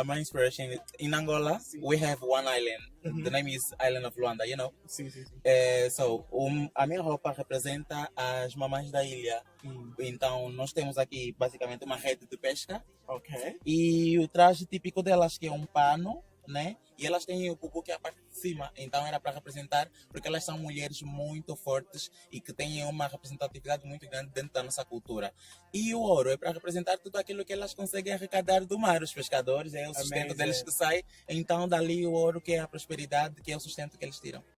my inspiration in Angola, Sim. we have one island. Uhum. The name is Island of Luanda, you know. Sim, sim, sim. A minha roupa representa as mamães da ilha. Hum. Então, nós temos aqui basicamente uma rede de pesca Ok. e o traje típico delas que é um pano, né? E elas têm o bubu que é a parte de cima. Então, era para representar, porque elas são mulheres muito fortes e que têm uma representatividade muito grande dentro da nossa cultura. E o ouro é para representar tudo aquilo que elas conseguem arrecadar do mar. Os pescadores, é o sustento deles Amazing. que sai. Então, dali o ouro que é a prosperidade, que é o sustento que eles tiram.